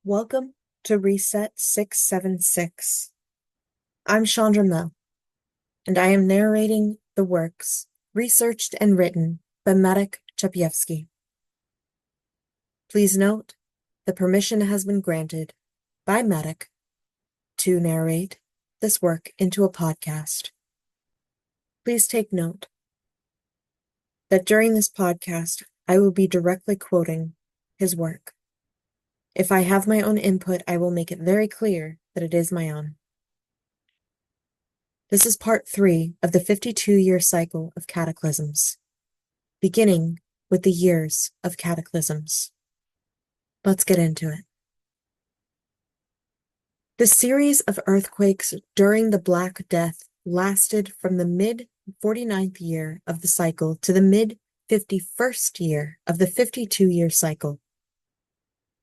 Welcome to Reset 676. I'm Chandra Mill, and I am narrating the works researched and written by Marek Czapiewski. Please note that permission has been granted by Marek to narrate this work into a podcast. Please take note that during this podcast, I will be directly quoting his work. If I have my own input, I will make it very clear that it is my own. This is part 3 of the 52-year cycle of cataclysms, beginning with the years of cataclysms. Let's get into it. The series of earthquakes during the Black Death lasted from the mid-49th year of the cycle to the mid-51st year of the 52-year cycle.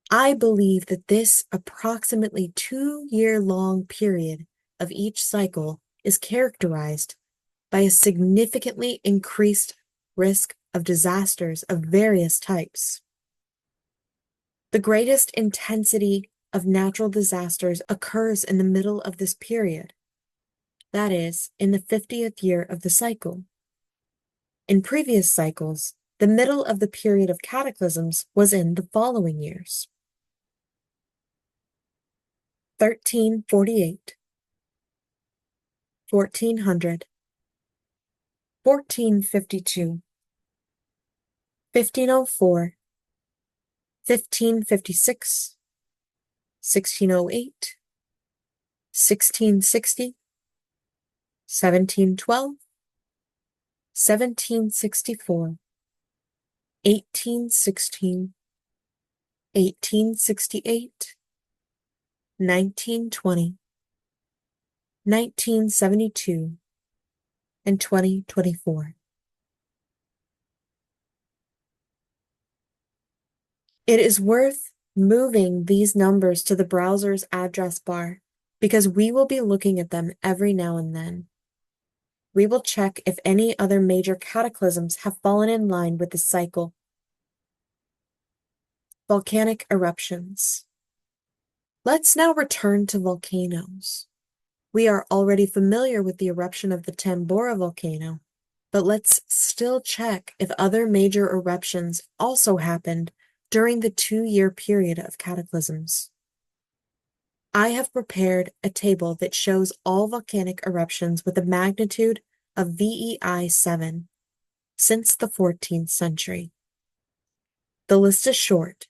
I believe that this approximately 2-year-long period of each cycle is characterized by a significantly increased risk of disasters of various types. The greatest intensity of natural disasters occurs in the middle of this period, that is, in the 50th year of the cycle. In previous cycles, the middle of the period of cataclysms was in the following years: 1348, 1400, 1452, 1504, 1556, 1608, 1660, 1712, 1764, 1816, 1868, 1920, 1972, and 2024. It is worth moving these numbers to the browser's address bar because we will be looking at them every now and then. We will check if any other major cataclysms have fallen in line with the cycle. Volcanic eruptions. Let's now return to volcanoes. We are already familiar with the eruption of the Tambora volcano, but let's still check if other major eruptions also happened during the 2-year period of cataclysms. I have prepared a table that shows all volcanic eruptions with a magnitude of VEI 7 since the 14th century. The list is short.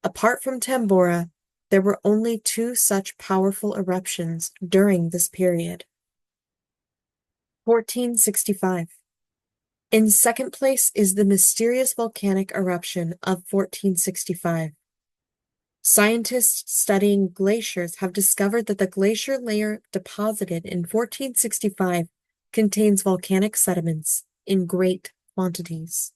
Apart from Tambora, there were only 2 such powerful eruptions during this period. 1465. In second place is the mysterious volcanic eruption of 1465. Scientists studying glaciers have discovered that the glacier layer deposited in 1465 contains volcanic sediments in great quantities.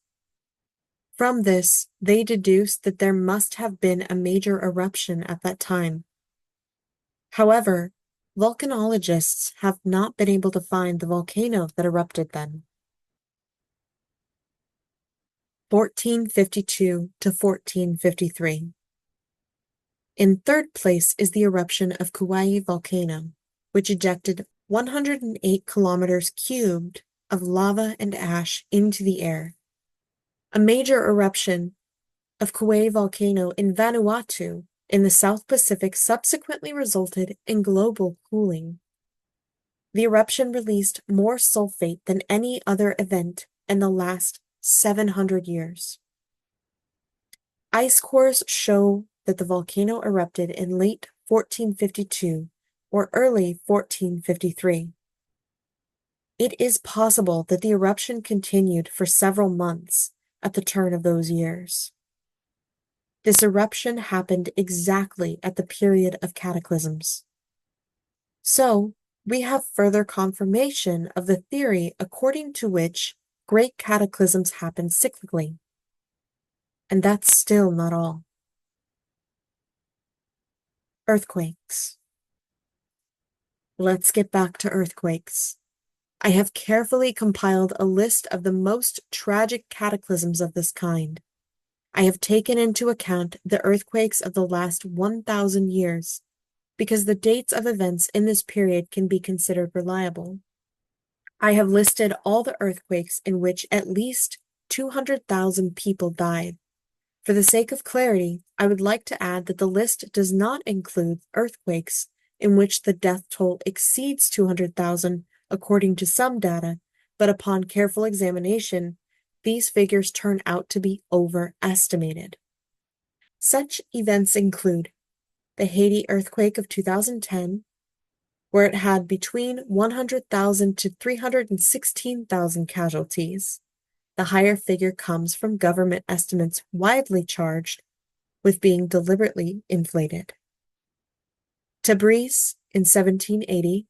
From this, they deduced that there must have been a major eruption at that time. However, volcanologists have not been able to find the volcano that erupted then. 1452 to 1453. In third place is the eruption of Kauai volcano, which ejected 108 kilometers cubed of lava and ash into the air. A major eruption of Kauai volcano in Vanuatu in the South Pacific subsequently resulted in global cooling. The eruption released more sulfate than any other event in the last 700 years. Ice cores show that the volcano erupted in late 1452 or early 1453. It is possible that the eruption continued for several months at the turn of those years. This eruption happened exactly at the period of cataclysms. So, we have further confirmation of the theory according to which great cataclysms happen cyclically. And that's still not all. Earthquakes. Let's get back to earthquakes. I have carefully compiled a list of the most tragic cataclysms of this kind. I have taken into account the earthquakes of the last 1,000 years because the dates of events in this period can be considered reliable. I have listed all the earthquakes in which at least 200,000 people died. For the sake of clarity, I would like to add that the list does not include earthquakes in which the death toll exceeds 200,000 according to some data, but upon careful examination, these figures turn out to be overestimated. Such events include the Haiti earthquake of 2010, where it had between 100,000 to 316,000 casualties. The higher figure comes from government estimates widely charged with being deliberately inflated. Tabriz in 1780,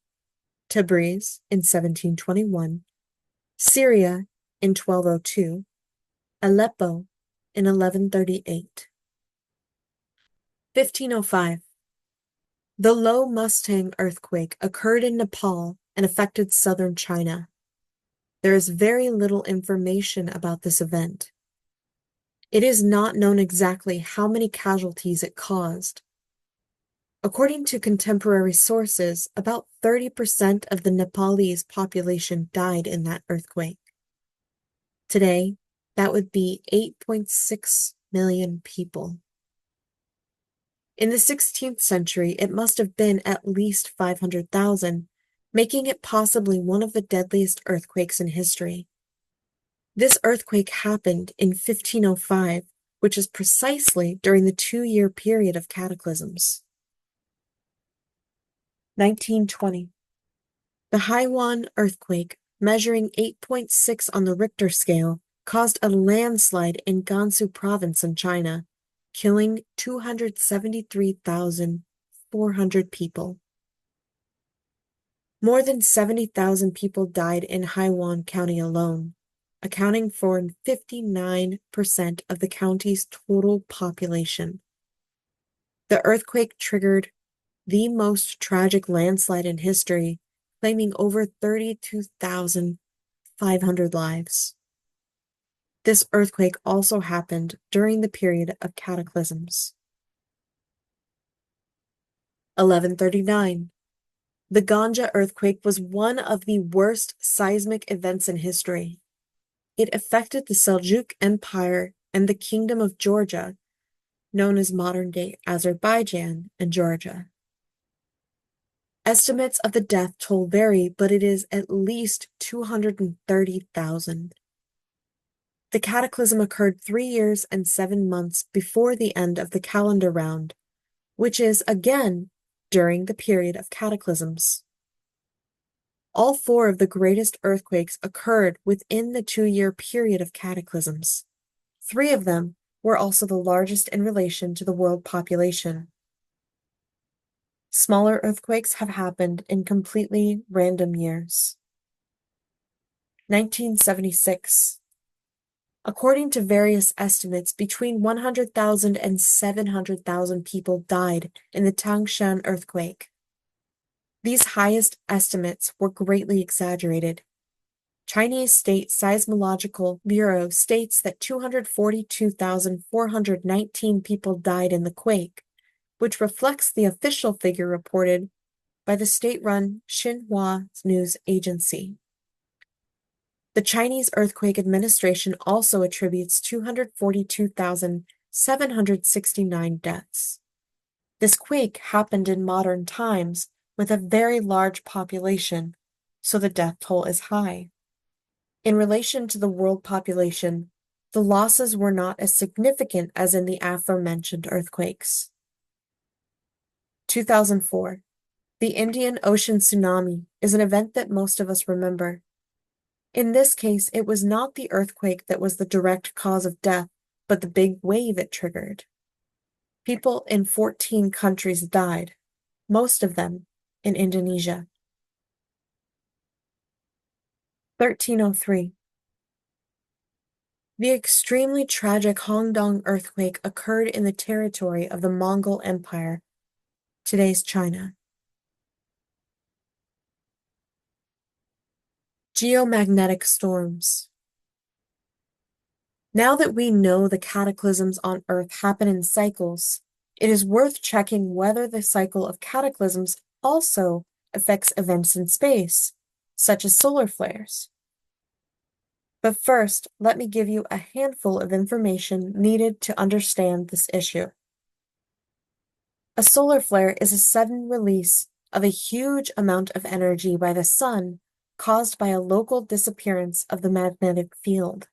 Tabriz in 1721, Syria in 1202, Aleppo in 1138. 1505. The Low Mustang earthquake occurred in Nepal and affected southern China. There is very little information about this event. It is not known exactly how many casualties it caused. According to contemporary sources, about 30% of the Nepalese population died in that earthquake. Today, that would be 8.6 million people. In the 16th century, it must have been at least 500,000, making it possibly one of the deadliest earthquakes in history. This earthquake happened in 1505, which is precisely during the 2-year period of cataclysms. 1920. The Haiwan earthquake, measuring 8.6 on the Richter scale, caused a landslide in Gansu province in China, killing 273,400 people. More than 70,000 people died in Haiwan County alone, accounting for 59% of the county's total population. The earthquake triggered the most tragic landslide in history, claiming over 32,500 lives. This earthquake also happened during the period of cataclysms. 1139. The Ganja earthquake was one of the worst seismic events in history. It affected the Seljuk Empire and the Kingdom of Georgia, known as modern-day Azerbaijan and Georgia. Estimates of the death toll vary, but it is at least 230,000. The cataclysm occurred 3 years and 7 months before the end of the calendar round, which is, again, during the period of cataclysms. All 4 of the greatest earthquakes occurred within the 2-year period of cataclysms. 3 of them were also the largest in relation to the world population. Smaller earthquakes have happened in completely random years. 1976. According to various estimates, between 100,000 and 700,000 people died in the Tangshan earthquake. These highest estimates were greatly exaggerated. Chinese State Seismological Bureau states that 242,419 people died in the quake, which reflects the official figure reported by the state-run Xinhua News Agency. The Chinese Earthquake Administration also attributes 242,769 deaths. This quake happened in modern times with a very large population, so the death toll is high. In relation to the world population, the losses were not as significant as in the aforementioned earthquakes. 2004. The Indian Ocean tsunami is an event that most of us remember. In this case, it was not the earthquake that was the direct cause of death, but the big wave it triggered. People in 14 countries died, most of them in Indonesia. 1303. The extremely tragic Hongdong earthquake occurred in the territory of the Mongol Empire, today's China. Geomagnetic storms. Now that we know the cataclysms on Earth happen in cycles, it is worth checking whether the cycle of cataclysms also affects events in space, such as solar flares. But first, let me give you a handful of information needed to understand this issue. A solar flare is a sudden release of a huge amount of energy by the sun caused by a local disappearance of the magnetic field.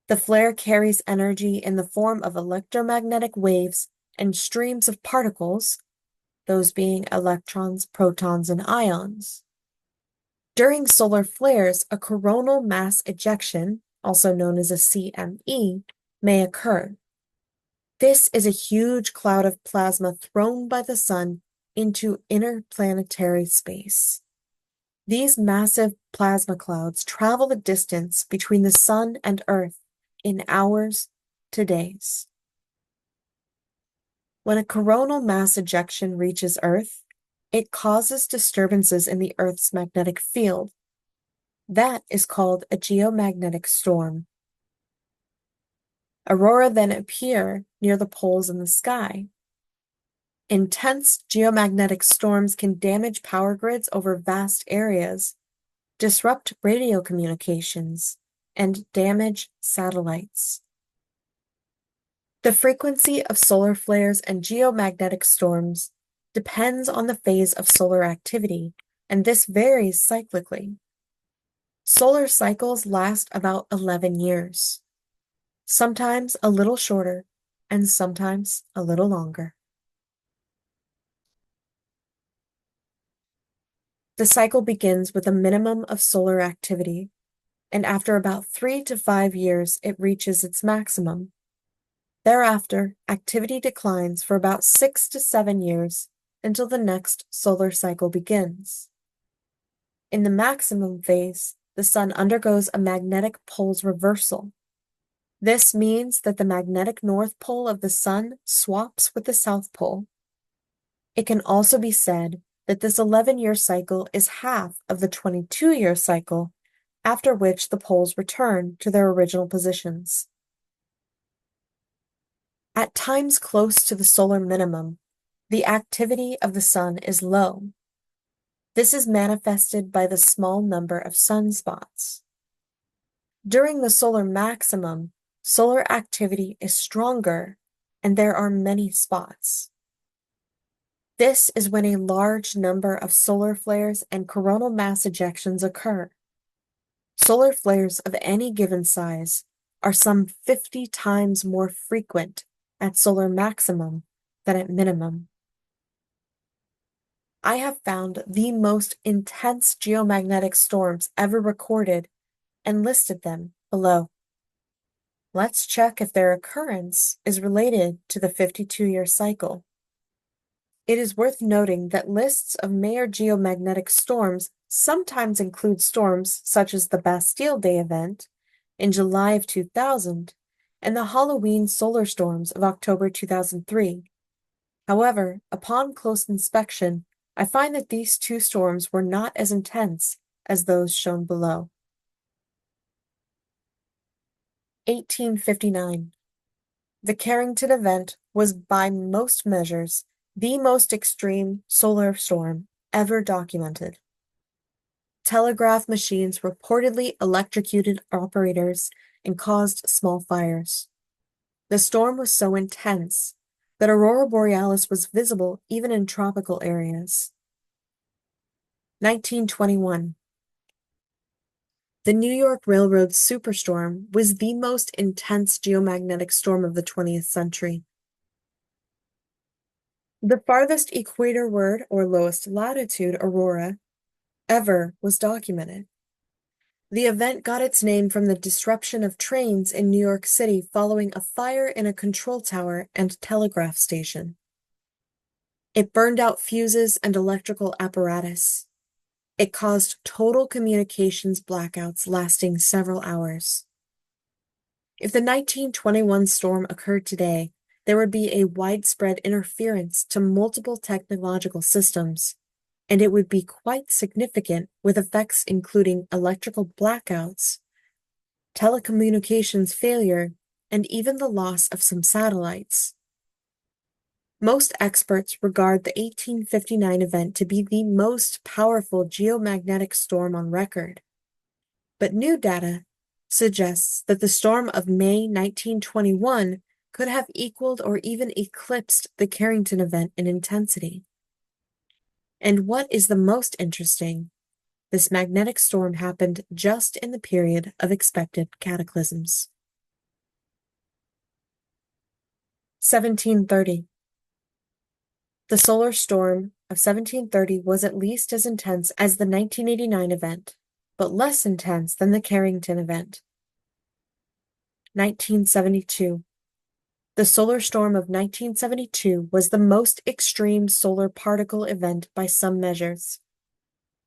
The flare carries energy in the form of electromagnetic waves and streams of particles, those being electrons, protons, and ions. During solar flares, a coronal mass ejection, also known as a CME, may occur. This is a huge cloud of plasma thrown by the sun into interplanetary space. These massive plasma clouds travel the distance between the sun and Earth in hours to days. When a coronal mass ejection reaches Earth, it causes disturbances in the Earth's magnetic field. That is called a geomagnetic storm. Aurora then appear near the poles in the sky. Intense geomagnetic storms can damage power grids over vast areas, disrupt radio communications, and damage satellites. The frequency of solar flares and geomagnetic storms depends on the phase of solar activity, and this varies cyclically. Solar cycles last about 11 years, sometimes a little shorter, and sometimes a little longer. The cycle begins with a minimum of solar activity, and after about 3 to 5 years, it reaches its maximum. Thereafter, activity declines for about 6 to 7 years until the next solar cycle begins. In the maximum phase, the sun undergoes a magnetic poles reversal. This means that the magnetic north pole of the sun swaps with the south pole. It can also be said that this 11-year cycle is half of the 22-year cycle, after which the poles return to their original positions. At times close to the solar minimum, the activity of the sun is low. This is manifested by the small number of sunspots. During the solar maximum, solar activity is stronger, and there are many spots. This is when a large number of solar flares and coronal mass ejections occur. Solar flares of any given size are some 50 times more frequent at solar maximum than at minimum. I have found the most intense geomagnetic storms ever recorded and listed them below. Let's check if their occurrence is related to the 52-year cycle. It is worth noting that lists of major geomagnetic storms sometimes include storms such as the Bastille Day event in July of 2000 and the Halloween solar storms of October 2003. However, upon close inspection, I find that these two storms were not as intense as those shown below. 1859. The Carrington event was by most measures the most extreme solar storm ever documented. Telegraph machines reportedly electrocuted operators and caused small fires. The storm was so intense that aurora borealis was visible even in tropical areas. 1921. The New York Railroad superstorm was the most intense geomagnetic storm of the 20th century. The farthest equatorward or lowest latitude aurora ever was documented. The event got its name from the disruption of trains in New York City following a fire in a control tower and telegraph station. It burned out fuses and electrical apparatus. It caused total communications blackouts lasting several hours. If the 1921 storm occurred today, there would be a widespread interference to multiple technological systems, and it would be quite significant with effects including electrical blackouts, telecommunications failure, and even the loss of some satellites. Most experts regard the 1859 event to be the most powerful geomagnetic storm on record, but new data suggests that the storm of May 1921 could have equaled or even eclipsed the Carrington event in intensity. And what is the most interesting, this magnetic storm happened just in the period of expected cataclysms. 1730. The solar storm of 1730 was at least as intense as the 1989 event, but less intense than the Carrington event. 1972. The solar storm of 1972 was the most extreme solar particle event by some measures.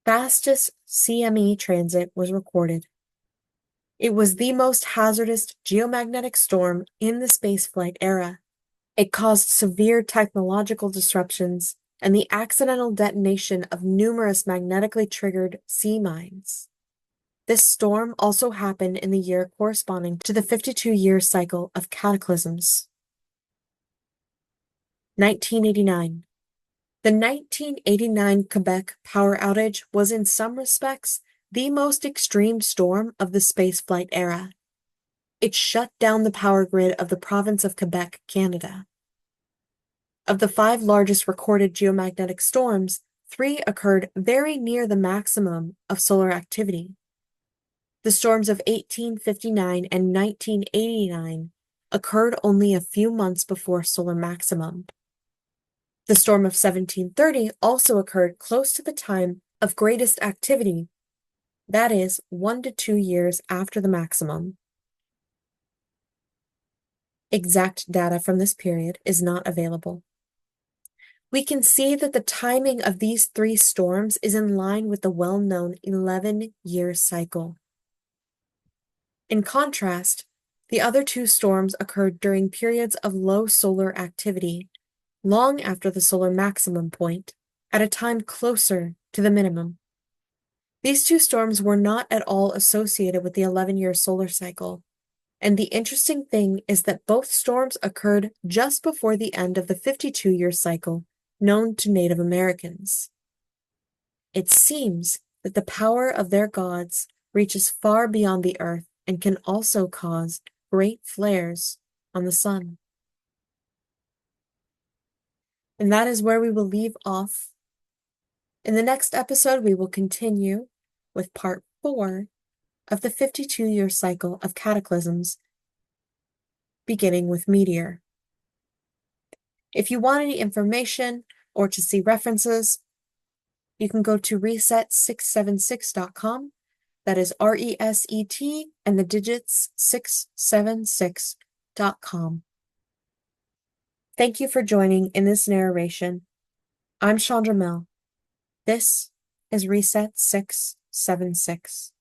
Fastest CME transit was recorded. It was the most hazardous geomagnetic storm in the spaceflight era. It caused severe technological disruptions and the accidental detonation of numerous magnetically triggered sea mines. This storm also happened in the year corresponding to the 52-year cycle of cataclysms. 1989. The 1989 Quebec power outage was in some respects the most extreme storm of the spaceflight era. It shut down the power grid of the province of Quebec, Canada. Of the 5 largest recorded geomagnetic storms, 3 occurred very near the maximum of solar activity. The storms of 1859 and 1989 occurred only a few months before solar maximum. The storm of 1730 also occurred close to the time of greatest activity, that is, 1 to 2 years after the maximum. Exact data from this period is not available. We can see that the timing of these 3 storms is in line with the well-known 11-year cycle. In contrast, the other 2 storms occurred during periods of low solar activity, long after the solar maximum point, at a time closer to the minimum. These 2 storms were not at all associated with the 11-year solar cycle, and the interesting thing is that both storms occurred just before the end of the 52-year cycle known to Native Americans. It seems that the power of their gods reaches far beyond the earth and can also cause great flares on the sun. And that is where we will leave off. In the next episode, we will continue with part 4 of the 52-year cycle of cataclysms, beginning with meteor. If you want any information or to see references, you can go to reset676.com. That is RESET and the digits 676.com. Thank you for joining in this narration. I'm Chandra Mel. This is Reset 676.